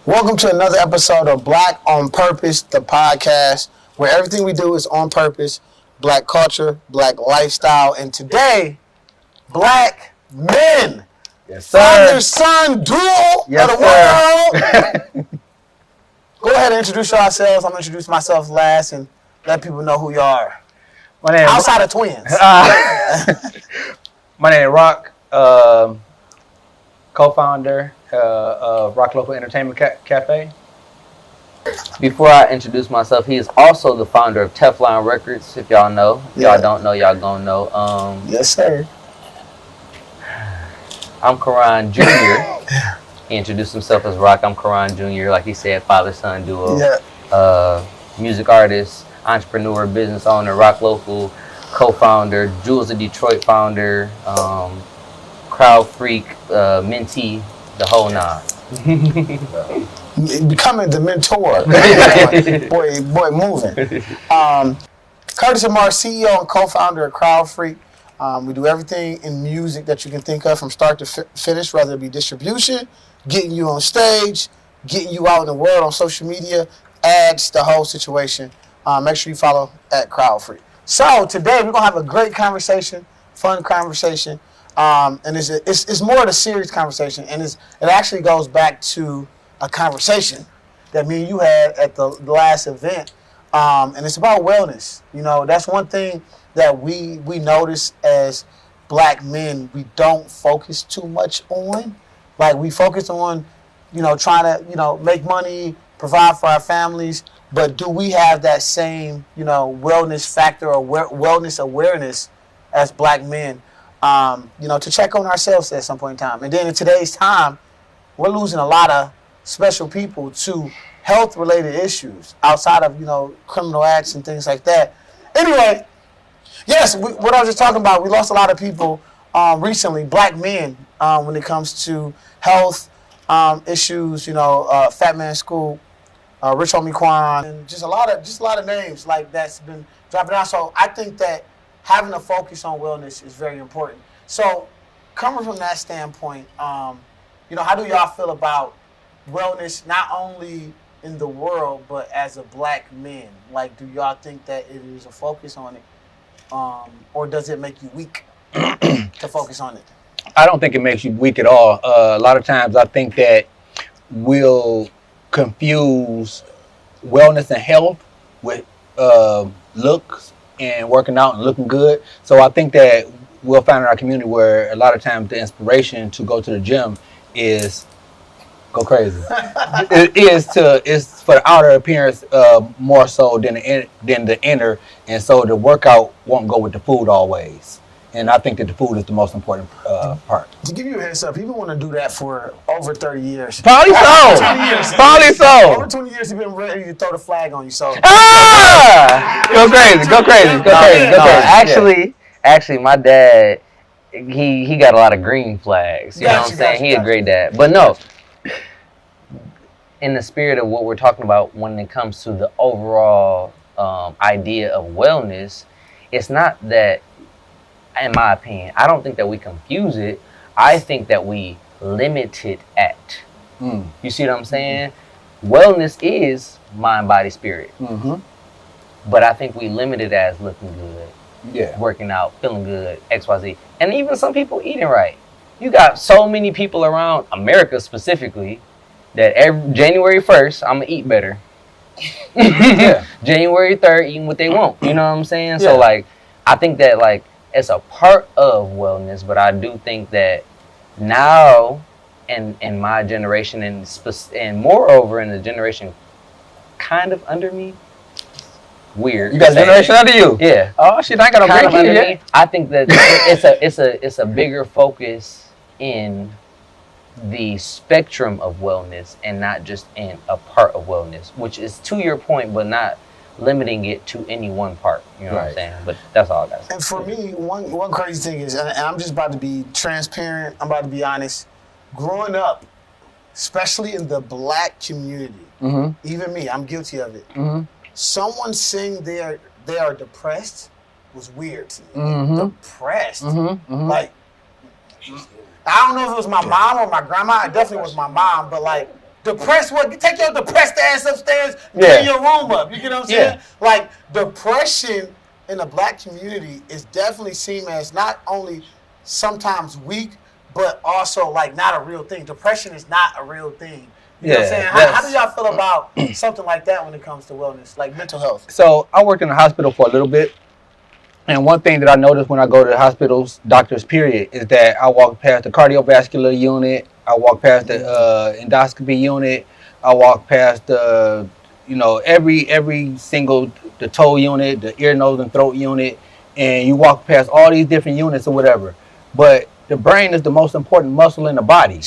Welcome to another episode of Black on Purpose, the podcast, where everything we do is on purpose, black culture, black lifestyle, and today, black men. Yes, sir. Father-son duel of the world. Go ahead and introduce yourselves. I'm going to introduce myself last and let people know who you are. My name Outside of twins. My name is Rock, co-founder of Rock Local Entertainment Cafe. Before I introduce myself, he is also the founder of Teflon Records, if y'all know. If y'all don't know, y'all gonna know. Yes, sir. I'm Karan Jr. He introduced himself as Rock. I'm Karan Jr., like he said, father-son duo. Yeah. Music artist, entrepreneur, business owner, Rock Local co-founder, Jewels of Detroit founder, crowd freak, mentee, the whole nine. Becoming the mentor. boy, moving. Curtis Lamar, CEO and co-founder of Crowd Freak. We do everything in music that you can think of from start to finish, whether it be distribution, getting you on stage, getting you out in the world on social media, ads, the whole situation. Make sure you follow at Crowd Freak. So today we're going to have a great conversation, fun conversation. And it's more of a serious conversation, and it actually goes back to a conversation that me and you had at the last event, and it's about wellness. You know, that's one thing that we notice as black men we don't focus too much on. Like, we focus on, trying to, make money, provide for our families, but do we have that same, wellness factor or wellness awareness as black men? To check on ourselves at some point in time. And then in today's time, we're losing a lot of special people to health-related issues outside of, criminal acts and things like that. Anyway, yes, what I was just talking about, we lost a lot of people recently, black men, when it comes to health issues, Fat Man School, Rich Homie Quan, and just a lot of names like that's been dropping out. So I think that having a focus on wellness is very important. So, coming from that standpoint, how do y'all feel about wellness, not only in the world, but as a black man? Like, do y'all think that it is a focus on it, or does it make you weak to focus on it? I don't think it makes you weak at all. A lot of times I think that we'll confuse wellness and health with looks and working out and looking good. So I think that we'll find in our community where a lot of times the inspiration to go to the gym is go crazy. It's for the outer appearance more so than the inner, and so the workout won't go with the food always. And I think that the food is the most important part. To give you a heads up, people want to do that for over 30 years. Probably so. 20 years. Probably so. Over 20 years, you've been ready to throw the flag on you. So go crazy. Actually, my dad, he got a lot of green flags. You know what I'm saying? He a great dad. But no, in the spirit of what we're talking about when it comes to the overall idea of wellness, it's not that, in my opinion, I don't think that we confuse it. I think that we limit it at. You see what I'm saying? Wellness is mind, body, spirit. But I think we limit it as looking good, working out, feeling good, XYZ. And even some people eating right. You got so many people around America specifically that every January 1st, I'm going to eat better. January 3rd, eating what they want. You know what I'm saying? So, I think that, it's a part of wellness, but I do think that now in my generation and moreover in the generation kind of under me, weird. You got a generation under you? Yeah. Oh shit, I ain't got no break here yet. I think that it's a bigger focus in the spectrum of wellness and not just in a part of wellness, which is to your point, but not limiting it to any one part. You know what I'm saying? But that's all I got to say. And for me, one crazy thing is, and I'm just about to be transparent, I'm about to be honest, growing up, especially in the black community, even me, I'm guilty of it. Someone saying they are depressed was weird to me. Depressed. Like, I don't know if it was my mom or my grandma. It definitely was my mom, but like, depressed. What? Take your depressed ass upstairs. And Yeah. clean your room up. You get what I'm saying? Yeah. Like depression in the black community is definitely seen as not only sometimes weak, but also like not a real thing. Depression is not a real thing. You know what I'm saying? How do y'all feel about something like that when it comes to wellness, like mental health? So I worked in the hospital for a little bit. And one thing that I noticed when I go to the hospitals, doctors, period, is that I walk past the cardiovascular unit, I walk past the endoscopy unit, I walk past the, every single, the toe unit, the ear, nose, and throat unit, and you walk past all these different units or whatever. But the brain is the most important muscle in the body.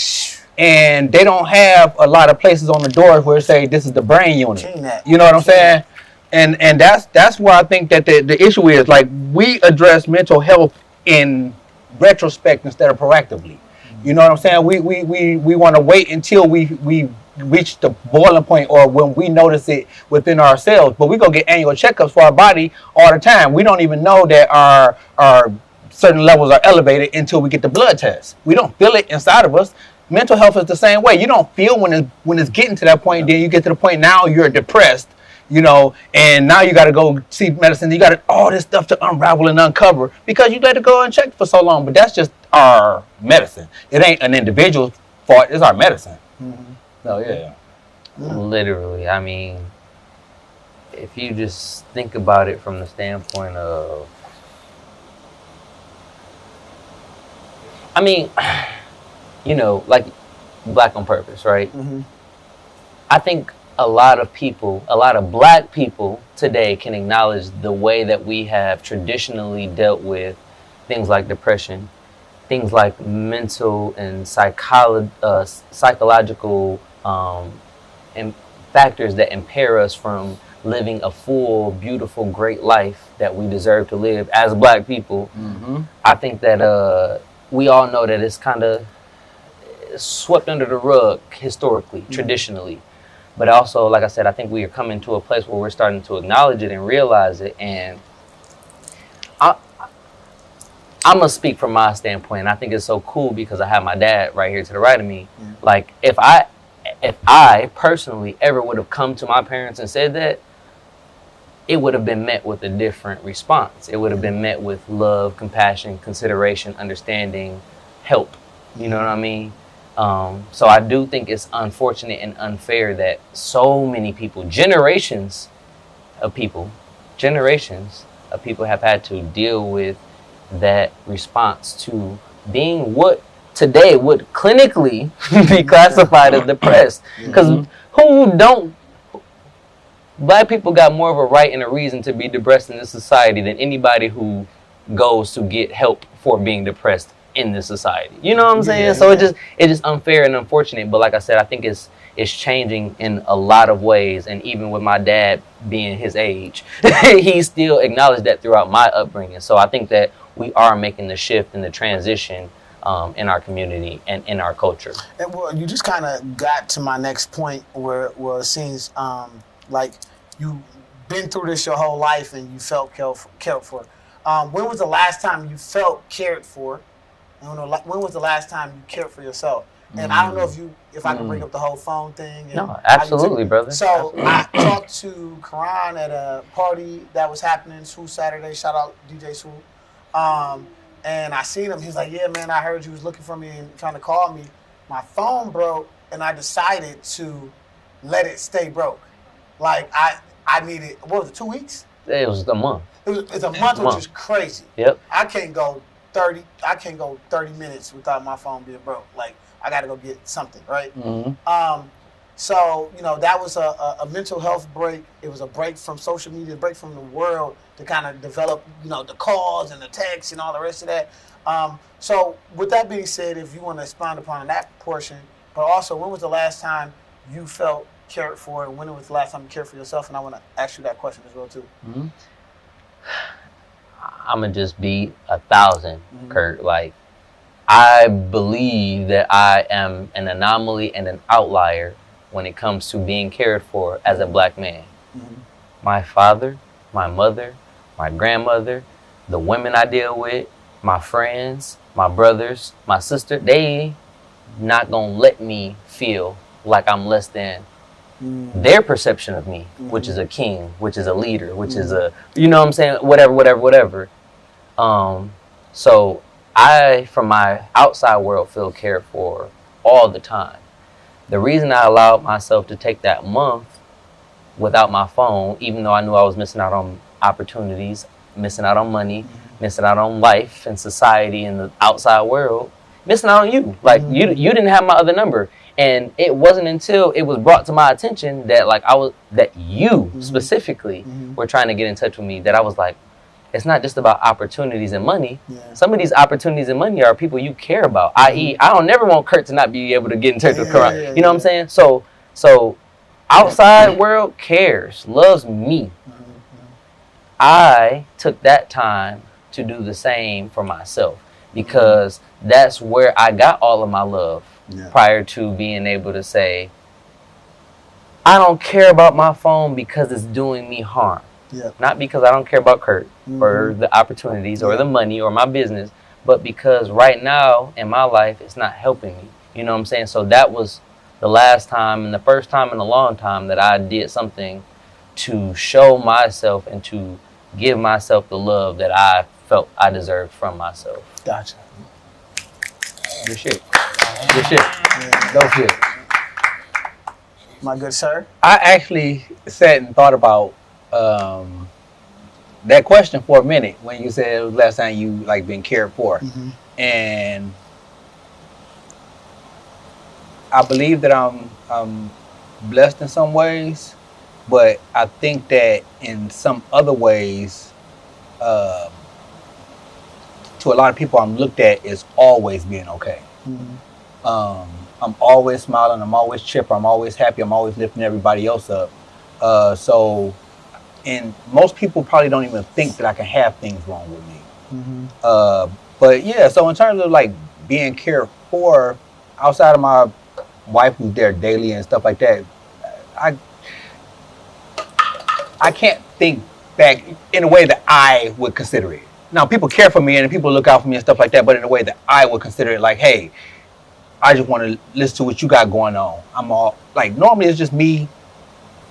And they don't have a lot of places on the doors where it say this is the brain unit. You know what I'm saying? And that's where I think that the issue is. Like, we address mental health in retrospect instead of proactively. You know what I'm saying? We want to wait until we reach the boiling point or when we notice it within ourselves. But we go get annual checkups for our body all the time. We don't even know that our certain levels are elevated until we get the blood test. We don't feel it inside of us. Mental health is the same way. You don't feel when it's getting to that point. Then you get to the point now you're depressed. And now you got to go see medicine. You got all this stuff to unravel and uncover because you let it go unchecked for so long. But that's just our medicine. It ain't an individual's fault. It's our medicine. Mm-hmm. So, yeah. Literally. I mean, if you just think about it from the standpoint of, like Black on Purpose, right? Mm-hmm. I think a lot of Black people today can acknowledge the way that we have traditionally dealt with things like depression, things like mental and psychological and factors that impair us from living a full, beautiful, great life that we deserve to live as Black people. Mm-hmm. I think that we all know that it's kind of swept under the rug historically, traditionally. But also, like I said, I think we are coming to a place where we're starting to acknowledge it and realize it. And I'm going to speak from my standpoint. And I think it's so cool because I have my dad right here to the right of me. Mm. Like, if I personally ever would have come to my parents and said that, it would have been met with a different response. It would have been met with love, compassion, consideration, understanding, help. You know what I mean? So I do think it's unfortunate and unfair that so many people, generations of people have had to deal with that response to being what today would clinically be classified as depressed. Because Black people got more of a right and a reason to be depressed in this society than anybody who goes to get help for being depressed in this society. You know what I'm saying? So it's just unfair and unfortunate. But like I said, I think it's changing in a lot of ways. And even with my dad being his age, he still acknowledged that throughout my upbringing. So I think that we are making the shift and the transition in our community and in our culture. And well, you just kind of got to my next point where it seems like you've been through this your whole life and you felt cared for. When was the last time you felt cared for? When was the last time you cared for yourself? And I don't know if I can bring up the whole phone thing. And no, absolutely, brother. So I talked to Karan at a party that was happening Swoop Saturday. Shout out DJ Swoop. And I seen him. He's like, yeah, man, I heard you was looking for me and trying to call me. My phone broke, and I decided to let it stay broke. Like, I needed, what was it, 2 weeks? It was a month. It's a month, which is crazy. Yep. I can't go 30 minutes without my phone being broke. Like, I got to go get something, right? Mm-hmm. So, that was a mental health break. It was a break from social media, a break from the world to kind of develop, the calls and the texts and all the rest of that. So with that being said, if you want to expound upon that portion, but also when was the last time you felt cared for and when was the last time you cared for yourself? And I want to ask you that question as well, too. Mm-hmm. I'm going to just be 1,000, mm-hmm. Kurt. Like, I believe that I am an anomaly and an outlier when it comes to being cared for as a Black man. Mm-hmm. My father, my mother, my grandmother, the women I deal with, my friends, my brothers, my sister, they not gonna let me feel like I'm less than their perception of me, which is a king, which is a leader, which is a, you know what I'm saying, whatever. So I, from my outside world, feel cared for all the time. The reason I allowed myself to take that month without my phone, even though I knew I was missing out on opportunities, missing out on money, missing out on life and society and the outside world, missing out on you. Like you didn't have my other number. And it wasn't until it was brought to my attention that that you specifically were trying to get in touch with me, that I was like, it's not just about opportunities and money. Yeah. Some of these opportunities and money are people you care about. I.e., I don't never want Kurt to not be able to get in touch with Karan. You know what I'm saying? So outside world cares, loves me. I took that time to do the same for myself, because that's where I got all of my love prior to being able to say, I don't care about my phone because it's doing me harm. Not because I don't care about Kurt or the opportunities or the money or my business, but because right now in my life, it's not helping me. You know what I'm saying? So that was the last time and the first time in a long time that I did something to show myself and to give myself the love that I felt I deserved from myself. Gotcha. Good shit. Good shit. Dope shit. My good sir. I actually sat and thought about that question for a minute when you said it was the last time you like been cared for. And I believe that I'm blessed in some ways, but I think that in some other ways, to a lot of people, I'm looked at as always being okay. I'm always smiling, I'm always chipper, I'm always happy, I'm always lifting everybody else up. And most people probably don't even think that I can have things wrong with me. But yeah, so in terms of like being cared for, outside of my wife who's there daily and stuff like that, I can't think back in a way that I would consider it. Now, people care for me and people look out for me and stuff like that, but in a way that I would consider it like, hey, I just want to listen to what you got going on. I'm all like, normally it's just me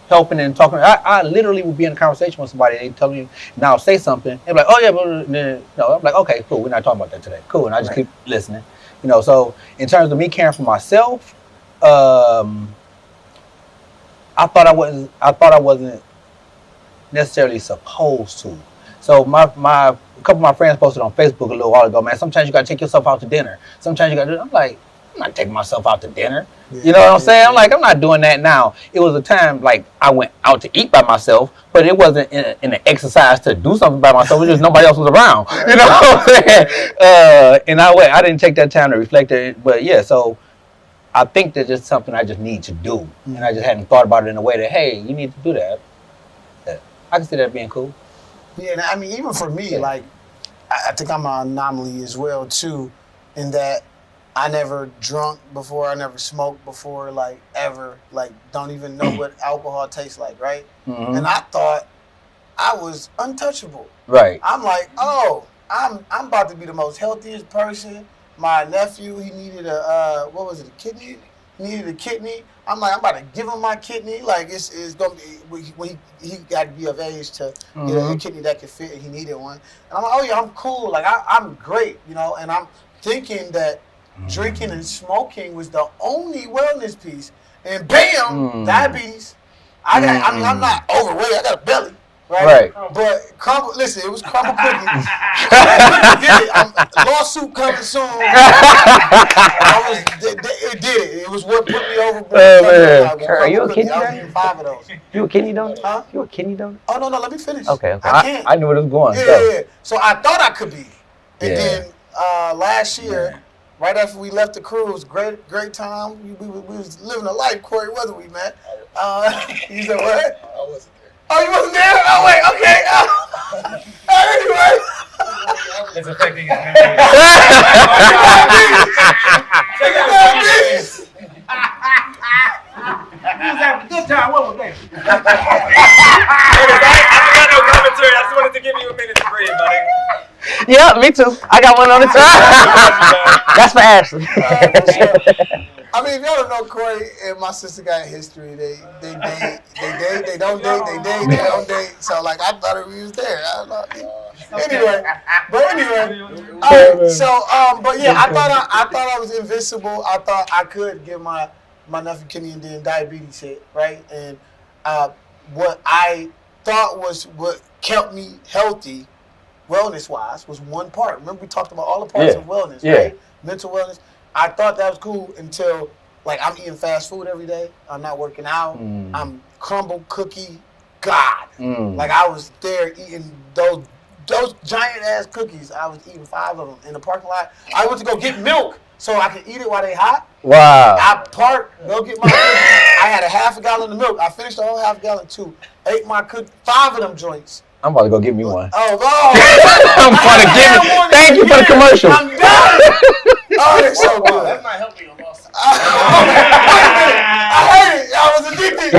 helping and talking. I literally would be in a conversation with somebody. They tell me, now say something. They're like, oh yeah, but no. I'm like, okay, cool. We're not talking about that today. Cool. And I just keep listening. You know, so in terms of me caring for myself, I thought I wasn't necessarily supposed to. So a couple of my friends posted on Facebook a little while ago, man, sometimes you gotta take yourself out to dinner. Sometimes you gotta do it. I'm like, I'm not taking myself out to dinner. You know what I'm saying? I'm like, I'm not doing that now. It was a time like I went out to eat by myself, but it wasn't in an exercise to do something by myself. It was just nobody else was around. You know what I'm saying? And I didn't take that time to reflect it. But yeah, so I think that it's something I just need to do. And I just hadn't thought about it in a way that, hey, you need to do that. I can see that being cool. Yeah, and I mean, even for me, like, I think I'm an anomaly as well, too, in that I never drunk before, I never smoked before, like, ever, like, don't even know what alcohol tastes like, right? And I thought I was untouchable. Right. I'm like, oh, I'm about to be the most healthiest person. My nephew, he needed a kidney? He needed a kidney. I'm like, I'm about to give him my kidney. Like, it's going to be, when he got to be of age to get a kidney that could fit, he needed one. And I'm like, oh yeah, I'm cool. Like, I'm great, you know, and I'm thinking that drinking and smoking was the only wellness piece. And bam, diabetes. I mean, I'm not overweight. I got a belly. Right. But listen, it was crumble cookies. Lawsuit coming soon. It did it. It was what put me over. Are you a kidney donor? 5 of those. You a kidney donor? Huh? You a kidney donor? Oh no, let me finish. Okay. I knew where it was going. Yeah. So I thought I could be, and then last year, right after we left the cruise, great time. We was living a life, Corey, wasn't we, man? You said what? I wasn't. Oh, you wasn't there? Oh, wait, okay. Anyway. It's affecting his We was having a good time. What was that? I got no commentary. I just wanted to give you a minute to breathe, buddy. Yeah, me too. I got one on the time. That's for Ashley. I mean, if y'all don't know, Corey and my sister got a history. They date, they don't date, they don't date. So like, I thought we was there. I don't know. Anyway, but yeah, I thought I was invincible. I thought I could give my nephew Kenny and then diabetes hit, right? And what I thought was what kept me healthy, wellness-wise, was one part. Remember we talked about all the parts of wellness, right? Mental wellness. I thought that was cool until, like, I'm eating fast food every day. I'm not working out. I'm crumble cookie god. Like, I was there eating those giant-ass cookies. I was eating 5 of them in the parking lot. I went to go get milk so I could eat it while they hot. Wow. I parked, go get my cookies. I had a half a gallon of milk. I finished the whole half gallon, too. Ate my cookie, 5 of them joints. I'm about to go get me one. I'm about to give it. Thank you for the commercial. I'm done. Oh, they're so good. That might help you a lot. I hate it. I was addicted.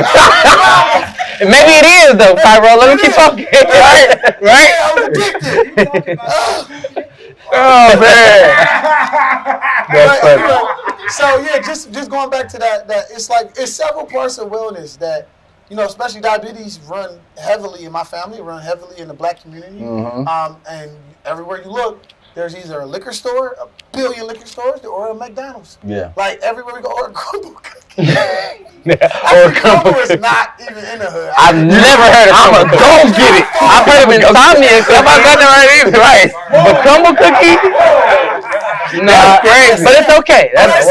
Maybe it is though, Pyro. Let me keep talking. Right? Yeah, I was addicted. Oh man. That's funny. So yeah, just going back to that it's several parts of wellness that, you know, especially diabetes run heavily in my family, run heavily in the black community. And everywhere you look, there's either a liquor store, a billion liquor stores, or a McDonald's. Yeah. Like everywhere we go, or a crumble cookie. Or crumble is not even in the hood. I've never heard of I'ma go get it. I've heard of insomnia. I'm not got that right either. Right. But crumble cookie? No, That's crazy. But it's okay. That's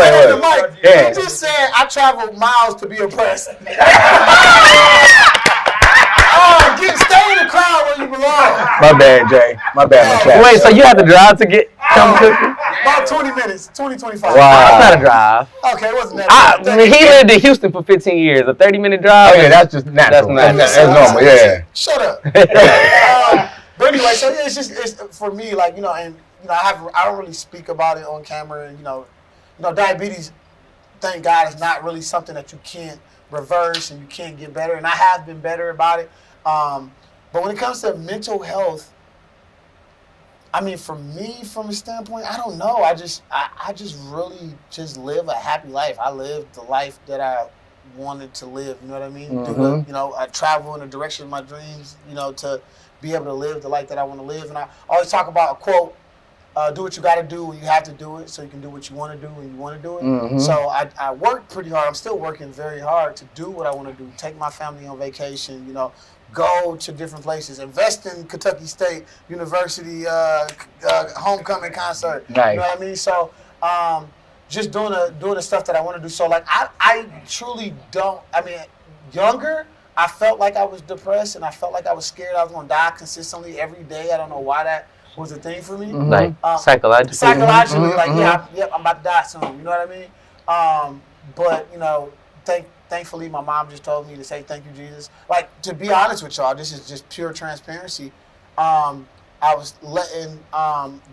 You just said I traveled miles to be oppressed. Stay in the crowd where you belong. My bad, Jay. My bad, my chat. Wait, so you had to drive to get crumble cookie? About 20 minutes, 25. Wow. That's not a drive. Okay, it wasn't that I bad. mean, he lived in Houston for 15 years. A 30-minute drive. Oh yeah, that's just natural. That's That's normal. Yeah. Shut up. But anyway, so yeah, it's for me, like, you know, and you know, I don't really speak about it on camera, and you know, diabetes, thank God, is not really something that you can't reverse and you can't get better, and I have been better about it. But when it comes to mental health, I mean, for me, from a standpoint, I don't know. I just really just live a happy life. I lived the life that I wanted to live. You know what I mean? You know, I travel in the direction of my dreams. You know, to be able to live the life that I want to live. And I always talk about a quote: "Do what you got to do when you have to do it, so you can do what you want to do when you want to do it." So I work pretty hard. I'm still working very hard to do what I want to do. Take my family on vacation. You know. Go to different places. Invest in Kentucky State University homecoming concert. Nice. You know what I mean? So just doing the stuff that I want to do. So like I truly don't. I mean, younger, I felt like I was depressed and I felt like I was scared I was going to die consistently every day. I don't know why that was a thing for me. Like psychologically. Psychologically, like I'm about to die soon. You know what I mean? But you know, thankfully, my mom just told me to say thank you, Jesus. Like, to be honest with y'all, this is just pure transparency. I was letting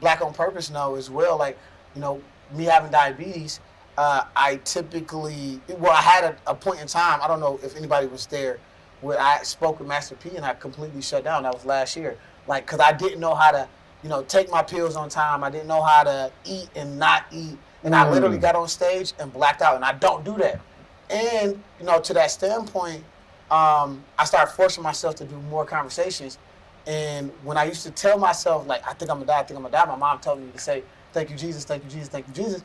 Black on Purpose know as well. Like, you know, me having diabetes, I typically, I had a point in time, I don't know if anybody was there, where I spoke with Master P and I completely shut down. That was last year. Like, because I didn't know how to, you know, take my pills on time. I didn't know how to eat and not eat. And I literally got on stage and blacked out. And I don't do that. And, you know, to that standpoint, I started forcing myself to do more conversations. And when I used to tell myself, like, I think I'm going to die, my mom told me to say, thank you, Jesus, thank you, Jesus, thank you, Jesus.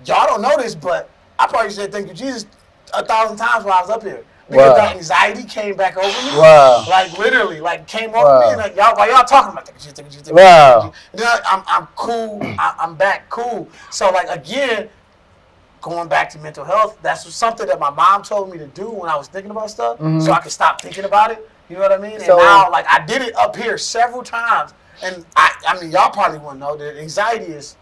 Y'all don't know this, but I probably said thank you, Jesus 1,000 times while I was up here. Because the anxiety came back over me. Wow. Like, literally, like, came over me. And like, while y'all talking about thank you, Jesus, thank you, Jesus, thank you, Wow. Jesus. And then I'm cool. I'm back cool. So, like, again, going back to mental health, that's something that my mom told me to do when I was thinking about stuff, so I could stop thinking about it. You know what I mean? So, and now, like, I did it up here several times, and I mean, y'all probably wouldn't know that anxiety is.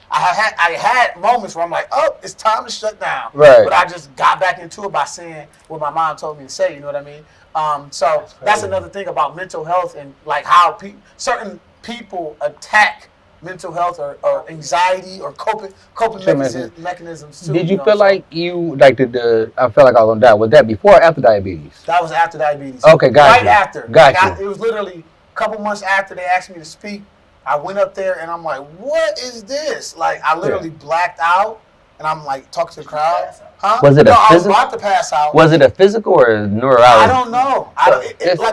I had moments where I'm like, oh, it's time to shut down. Right. But I just got back into it by saying what my mom told me to say. You know what I mean? So that's another thing about mental health and like how certain people attack mental health or anxiety or coping mechanisms too. Did you feel like you I felt like I was gonna die? Was that before or after diabetes? That was after diabetes. Okay, got right you. After. Got like you. It was literally a couple months after they asked me to speak. I went up there and I'm like, what is this? Like I literally blacked out. and I'm like talking to the crowd. Huh? Was it no, a I was physical? about to pass out. Was it a physical or a neurology? I don't know.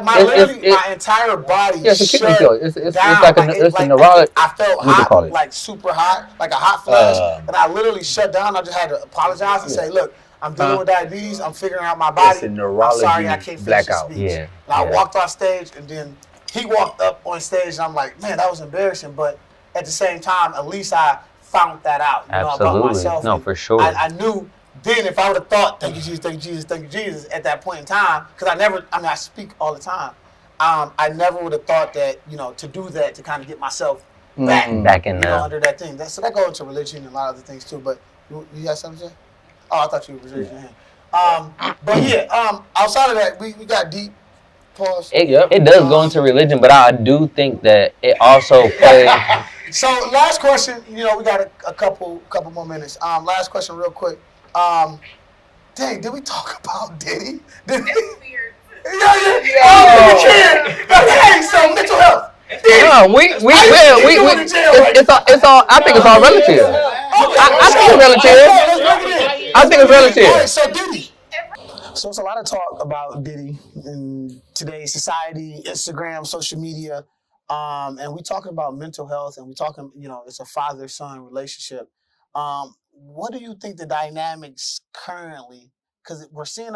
My entire body shut It's down. like a neurology. I felt What do you call hot, it? like super hot, like a hot flash, and I literally shut down. I just had to apologize and say, "Look, I'm dealing with diabetes. I'm figuring out my body. It's a I'm neurology sorry, I can't finish blackout. this speech." Yeah, And I yeah. walked off stage, and then he walked up on stage, and I'm like, "Man, that was embarrassing." But at the same time, at least I found that out, about Absolutely. myself. No, And for sure. I knew then if I would have thought, thank you, Jesus, thank you, Jesus, thank you, Jesus, at that point in time, because I speak all the time. I never would have thought that, to do that, to kind of get myself back in under that thing. So that goes into religion and a lot of other things too. But you got something to say? Oh, I thought you were raising your hand. But yeah, outside of that, we got deep. Pause. It does go into religion, but I do think that it also plays. So last question, we got a couple more minutes. Last question real quick. Dang, did we talk about Diddy? Did we? It's weird. Okay, so mental health. No, it's all. I think it's all relative. I think it's relative. I think it's relative. All right, so Diddy. So it's a lot of talk about Diddy in today's society, Instagram, social media, and we talking about mental health, and we talking, it's a father-son relationship. What do you think the dynamics currently? Because we're seeing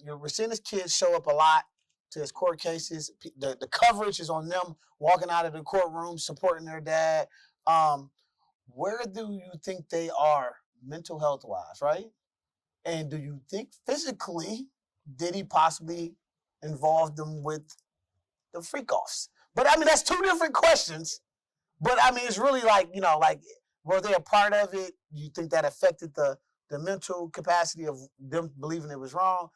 we're seeing his kids show up a lot to his court cases. The coverage is on them walking out of the courtroom supporting their dad. Where do you think they are mental health wise, right? And do you think physically did he possibly involve them with the freak offs? But I mean, that's two different questions. But I mean, it's really like, were they a part of it? Do you think that affected the mental capacity of them believing it was wrong?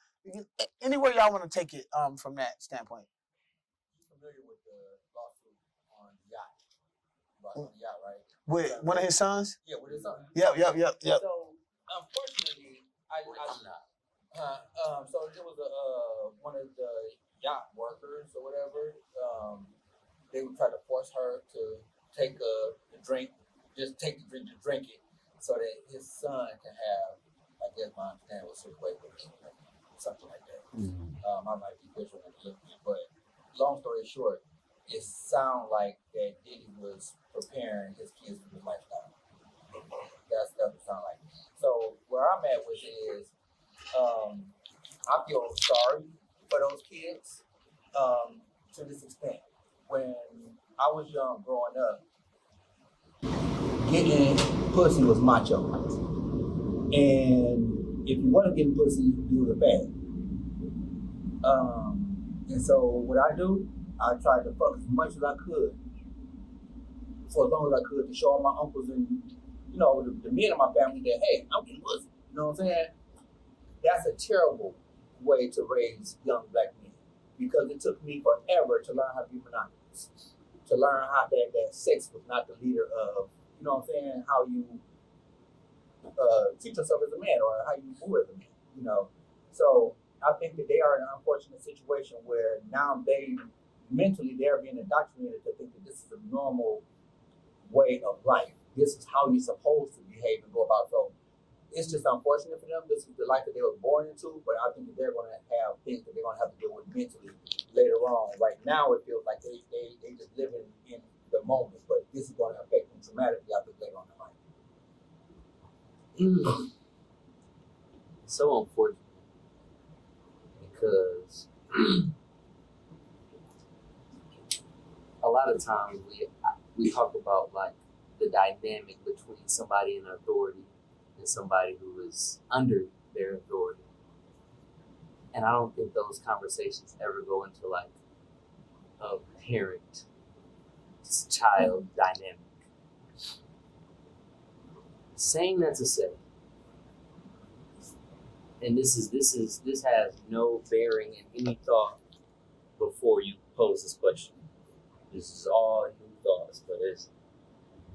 Anywhere y'all want to take it from that standpoint? Familiar with the lawsuit on the yacht, right? With one of his sons? Yeah, with his son. Yep. So unfortunately, I'm not. So there was one of the yacht workers or whatever. They would try to force her to take the drink, just take the drink to drink it, so that his son can have, I guess my understanding was something like that. I might be visual with it, but long story short, it sounds like that Diddy was preparing his kids for the lifestyle. That's what it sounds like. So where I'm at with it is, I feel sorry for those kids to this extent. When I was young, growing up, getting pussy was macho. And if you wasn't getting pussy, you was a fag. And so what I do, I tried to fuck as much as I could for as long as I could to show all my uncles and, the men in my family that, hey, I'm getting pussy. You know what I'm saying? That's a terrible way to raise young black men, because it took me forever to learn how to be monogamous, to learn how that sex was not the leader of, how you treat yourself as a man or how you move as a man, So I think that they are in an unfortunate situation where now they're being indoctrinated to think that this is a normal way of life. This is how you're supposed to behave and go about. So it's just unfortunate for them. This is the life that they were born into, but I think that they're going to have things that they're going to have to deal with mentally later on. Right now, it feels like they just living in the moment, but this is going to affect them dramatically, I think, later on in life. So unfortunate, because a lot of times we talk about like the dynamic between somebody in authority and somebody who is under their authority, and I don't think those conversations ever go into like a parent-child dynamic. Saying that to say, and this has no bearing in any thought before you pose this question. This is all new thoughts, but it's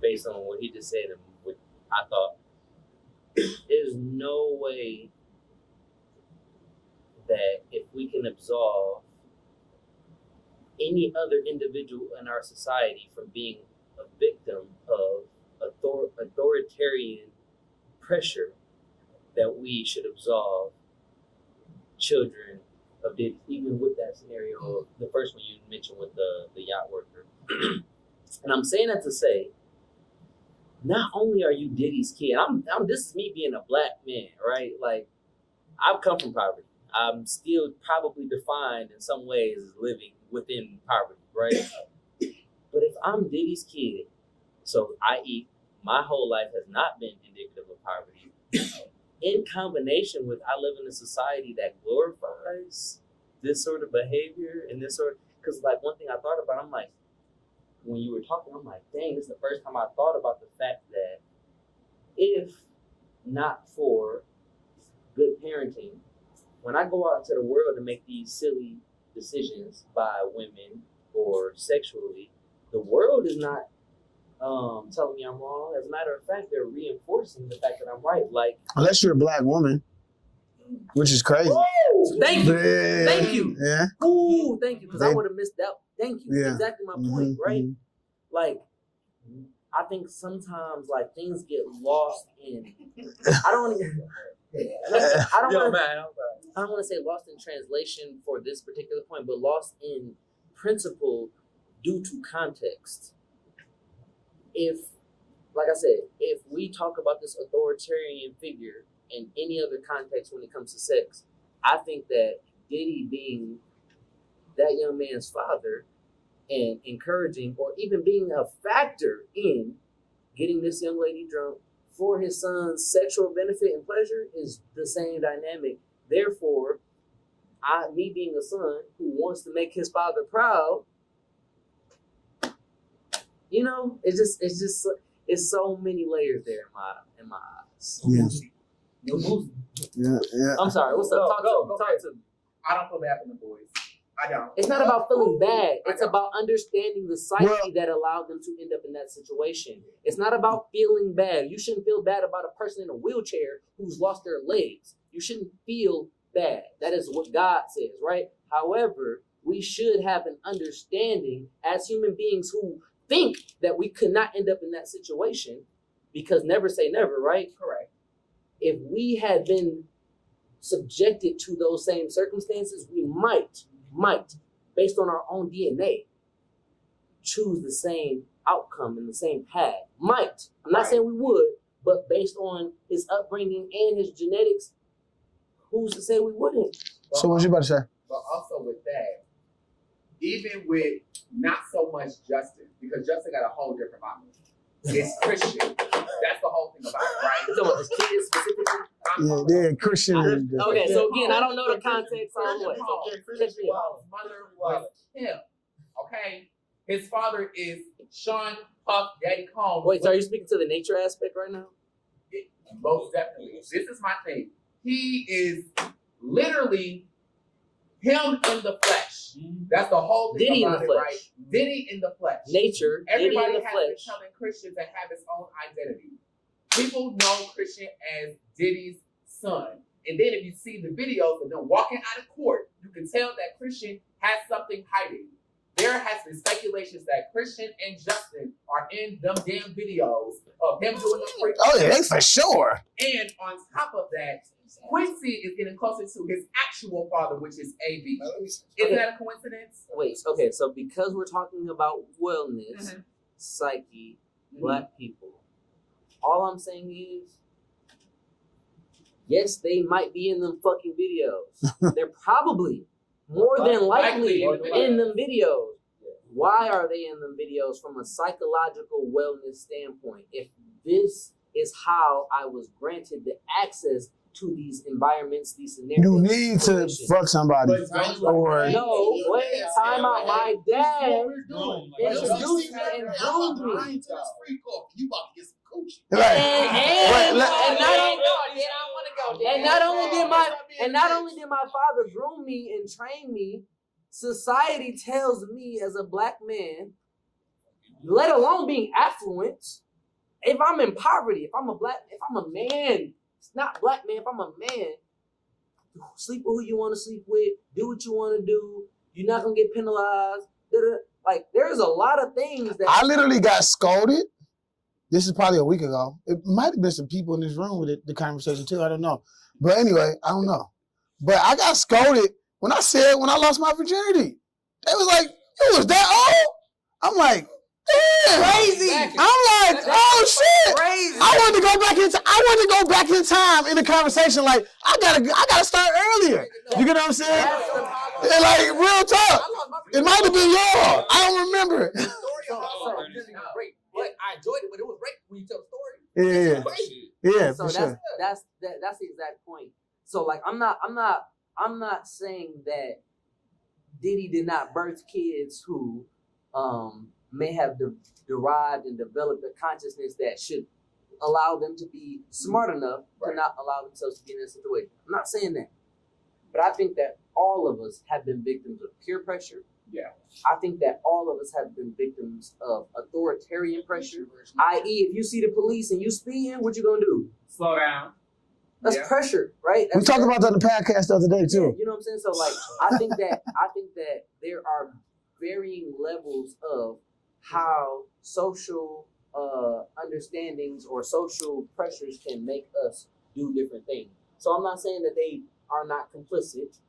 based on what he just said and what I thought. There's no way that if we can absolve any other individual in our society from being a victim of authoritarian pressure that we should absolve children of Diddy, even with that scenario, the first one you mentioned with the yacht worker. And I'm saying that to say, not only are you Diddy's kid, this is me being a black man, right? Like, I've come from poverty. I'm still probably defined in some ways as living within poverty, right? But if I'm Diddy's kid, so i.e., my whole life has not been indicative of poverty, in combination with I live in a society that glorifies this sort of behavior and this sort of, because like one thing I thought about, I'm like, when you were talking, I'm like, dang, this is the first time I thought about the fact that if not for good parenting, when I go out into the world and make these silly decisions by women or sexually, the world is not telling me I'm wrong. As a matter of fact, they're reinforcing the fact that I'm right. Like, unless you're a black woman, which is crazy. Ooh, thank you. Yeah. Thank you. Yeah. Ooh, thank you. Because I would have missed that. Thank you. Yeah. Exactly my point, right? Like, I think sometimes like things get lost in. I don't want to say lost in translation for this particular point, but lost in principle due to context. If, like I said, if we talk about this authoritarian figure in any other context when it comes to sex, I think that Diddy being that young man's father and encouraging or even being a factor in getting this young lady drunk for his son's sexual benefit and pleasure is the same dynamic. Therefore, me being a son who wants to make his father proud, you know, it's so many layers there in my eyes. Yeah. I'm sorry. What's up? Talk to me. I don't feel bad for the boys. I don't. It's not about feeling bad. It's about understanding the psyche that allowed them to end up in that situation. It's not about feeling bad. You shouldn't feel bad about a person in a wheelchair who's lost their legs. You shouldn't feel bad. That is what God says, right? However, we should have an understanding as human beings who think that we could not end up in that situation, because never say never, right? Correct. If we had been subjected to those same circumstances, we might, based on our own DNA, choose the same outcome and the same path. Might. I'm not saying we would, but based on his upbringing and his genetics, who's to say we wouldn't? So what you about to say? But also with that, even with not so much Justin, because Justin got a whole different mama. It's Christian. That's the whole thing about it, right? So his kids specifically? Yeah, Christian. Okay, so again, I don't know the context on what. His mother was him. Okay? His father is Sean Puff Daddy Combs. Wait, so are you speaking to the nature aspect right now? Most definitely. This is my thing. He is literally him in the flesh. That's the whole thing Diddy about in the it, flesh. right? Diddy in the flesh. Nature, Everybody Diddy in the has flesh. been telling Christians to have his own identity. People know Christian as Diddy's son. And then if you see the videos of them walking out of court, you can tell that Christian has something hiding. There has been speculations that Christian and Justin are in them damn videos of him doing the freak. Oh yeah, they for sure. And on top of that, Quincy is getting closer to his actual father, which is AB. Isn't that a coincidence? Wait, okay, so because we're talking about wellness, psyche, black people, all I'm saying is, yes, they might be in them fucking videos. They're probably more than likely in them videos. Why are they in them videos from a psychological wellness standpoint? If this is how I was granted the access to these environments, these scenarios. You need to fuck somebody. Or no, wait, time out. My dad introduced me and groomed me. You about to get some coochie. And not only did my father groom me and train me, society tells me as a black man, let alone being affluent, if I'm in poverty, if I'm a man, it's not black man, if I'm a man, sleep with who you want to sleep with, do what you want to do, you're not going to get penalized. Like, there's a lot of things that... I literally got scolded This is probably a week ago. It might have been some people in this room with the conversation too. I don't know. But anyway, I don't know. But I got scolded when I said when I lost my virginity. They was like, "You was that old?" I'm like, "Damn, Crazy. I'm like, "Oh shit!" Crazy. I wanted to go back in time in the conversation. Like I gotta start earlier. You get what I'm saying? And like real talk. It might have been y'all. I don't remember. The story about virginity was great, but I enjoyed it. But it was great when you tell the story. Yeah, Crazy. yeah, So for sure. that's the exact point. So like I'm not saying that Diddy did not birth kids who may have derived and developed a consciousness that should allow them to be smart enough to not allow themselves to be in that situation. I'm not saying that. But I think that all of us have been victims of peer pressure. Yeah. I think that all of us have been victims of authoritarian pressure, i.e. if you see the police and you speeding, what you gonna do? Slow down. That's pressure, right? We talked about that in the podcast the other day too. You know what I'm saying? So like I think that there are varying levels of how social understandings or social pressures can make us do different things. So I'm not saying that they are not complicit,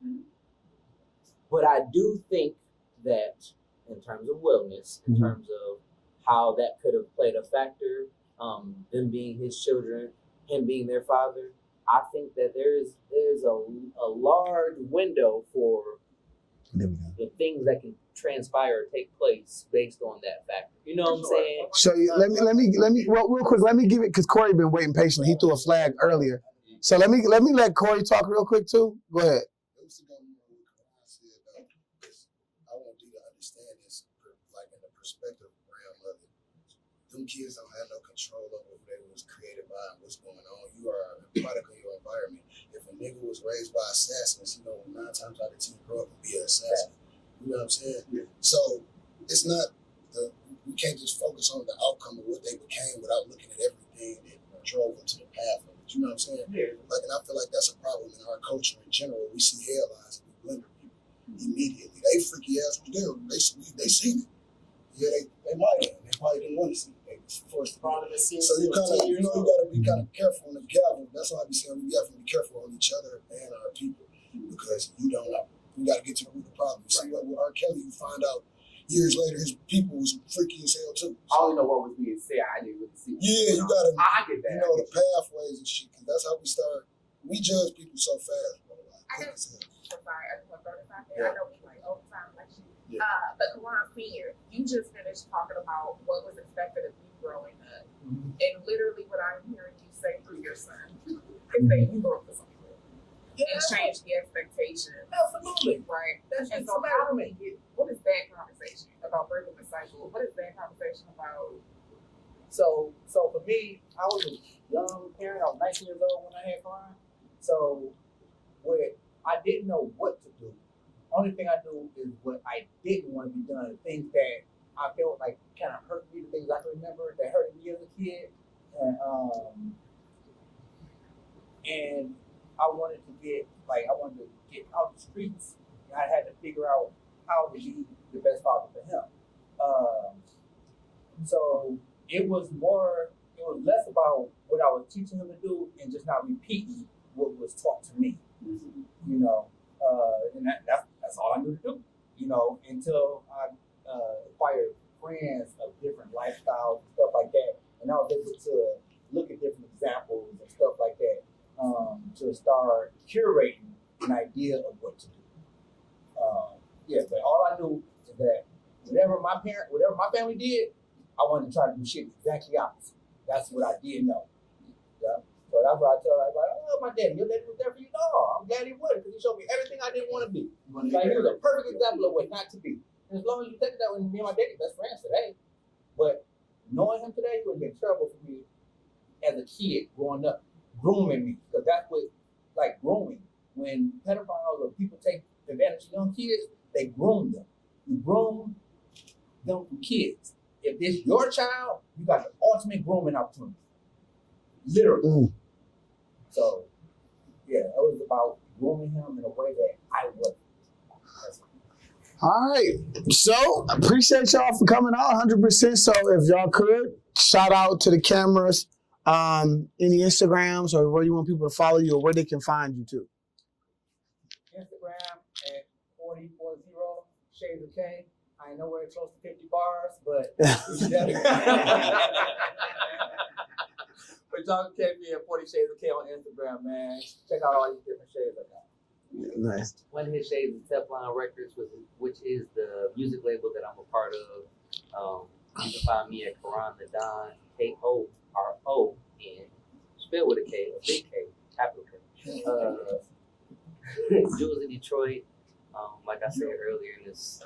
but I do think that in terms of wellness, in terms of how that could have played a factor, them being his children, him being their father, I think that there's a large window for the things that can transpire or take place based on that factor. You know what I'm saying? So let me well, real quick, let me give it because Corey been waiting patiently. He threw a flag earlier. So let me let Corey talk real quick too. Go ahead. I want you to understand this, like in the perspective realm of it. Them kids don't have no control over who they was created by and what's going on. You are a product of your environment. If a nigga was raised by assassins, 9 times out of 10 grow up and be an assassin. You know what I'm saying? Yeah. So it's not we can't just focus on the outcome of what they became without looking at everything that drove them to the path of it. You know what I'm saying? Yeah. Like, and I feel like that's a problem in our culture in general. We see headlines and we blender people immediately. They freaky ass was there. They seen it. Yeah, they might have. They probably didn't want to see it. They was forced to do it. So you gotta be kind of careful on the gavel. That's why I be saying we have to be careful on each other and our people because you don't know. We got to get to the root of the problem. You see what with R. Kelly, you find out years later his people was freaky as hell too. I don't know what was being said. I didn't really see. Yeah, you gotta. I get that. The pathways and shit, because that's how we start. We judge people so fast, bro. Like, I know. Sorry, I just want to throw this out there. I know we like overtime like shit. Yeah. But Karan Senior, you just finished talking about what was expected of you growing up, and literally what I'm hearing you say through your son is that you broke the cycle. And change the expectations. Absolutely. Right. And so how do we get, what is that conversation about breaking the cycle? What is that conversation about? So for me, I was a young parent. I was 19 years old when I had Karan. So I didn't know what to do. Only thing I knew is what I didn't want to be done. The things that I felt like kind of hurt me, the things I can remember that hurted me as a kid. And I wanted to get out the streets. And I had to figure out how to be the best father for him. So it was less about what I was teaching him to do and just not repeating what was taught to me. And that's all I knew to do. Until I acquired friends of different lifestyles and stuff like that, and I was able to look at different examples and stuff like that. To start curating an idea of what to do. But all I knew is that whatever my family did, I wanted to try to do shit exactly opposite. That's what I did know. Yeah. So that's what I tell everybody, my daddy, your daddy was there for you. No, I'm glad he was because he showed me everything I didn't want to be. Like, he was a perfect example of what not to be. And as long as you take that when me and my daddy best friends today. But knowing him today would have been terrible for me as a kid growing up. Grooming me, because that's what, like grooming. When pedophiles or people take advantage of young kids, they groom them. You groom them from kids. If this your child, you got the ultimate grooming opportunity. Literally. So, it was about grooming him in a way that I wasn't. All right. So appreciate y'all for coming out 100%. So if y'all could, shout out to the cameras, any Instagrams or where you want people to follow you or where they can find you too. Instagram at 4040 Shades of K. I ain't nowhere close to 50 bars, but but y'all can catch me at 40 Shades of K on Instagram, man. Check out all these different shades I got. Nice. One of his shades is Teflon Records, which is the music label that I'm a part of. You can find me at Karan the Don, Koro, spelled with a K, a big K, capital K. Jules in Detroit, like I said earlier in this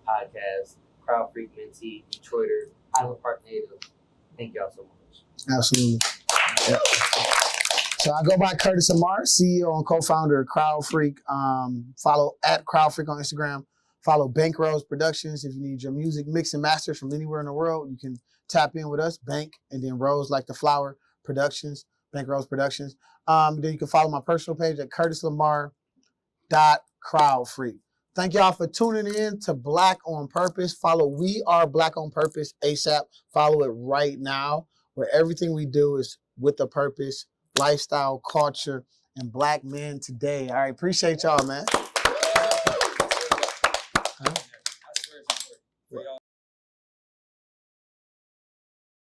podcast, Crowd Freak Mentee, Detroiter, Highland Park native. Thank y'all so much. Absolutely. Yep. So I go by Curtis Lamar, CEO and co-founder of Crowd Freak. Follow at Crowd Freak on Instagram. Follow Bank Rose Productions. If you need your music mixed and mastered from anywhere in the world, you can tap in with us, Bank, and then Rose like the flower Productions, Bank Rose Productions. Then you can follow my personal page at curtislamar.crowdfreak. Thank y'all for tuning in to Black on Purpose. Follow We Are Black on Purpose ASAP. Follow it right now, where everything we do is with a purpose, lifestyle, culture, and black men today. All right, appreciate y'all, man.